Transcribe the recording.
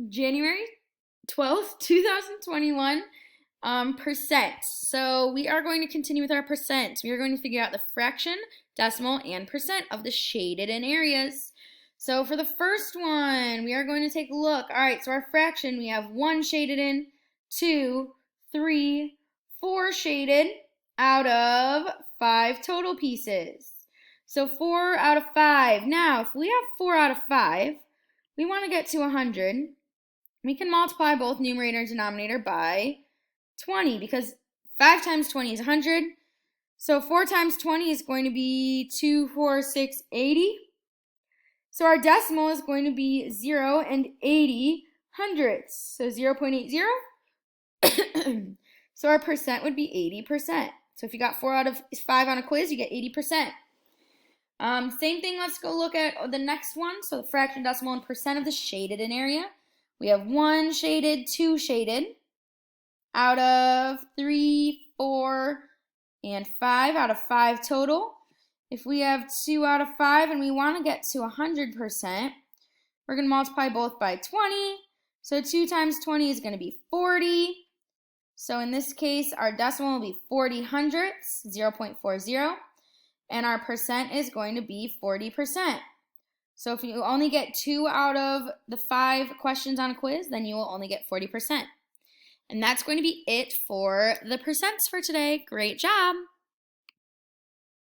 January 12th, 2021, percent. So we are going to continue with our percent. We are going to figure out the fraction, decimal, and percent of the shaded in areas. So for the first one, we are going to take a look. All right, so our fraction, we have 1 shaded in, 2, 3, 4 shaded out of 5 total pieces. So 4 out of 5. Now, if we have 4 out of 5, we want to get to 100. We can multiply both numerator and denominator by 20 because 5 times 20 is 100. So 4 times 20 is going to be 2, 4, 6, 80. So our decimal is going to be 0 and 80 hundredths. So 0.80. So our percent would be 80%. So if you got 4 out of 5 on a quiz, you get 80%. Same thing, let's go look at the next one. So the fraction, decimal, and percent of the shaded in area. We have 1 shaded, 2 shaded, out of 3, 4, and 5 out of 5 total. If we have 2 out of 5 and we want to get to 100%, we're going to multiply both by 20. So 2 times 20 is going to be 40. So in this case, our decimal will be 40 hundredths, 0.40. And our percent is going to be 40%. So if you only get 2 out of the 5 questions on a quiz, then you will only get 40%. And that's going to be it for the percents for today. Great job!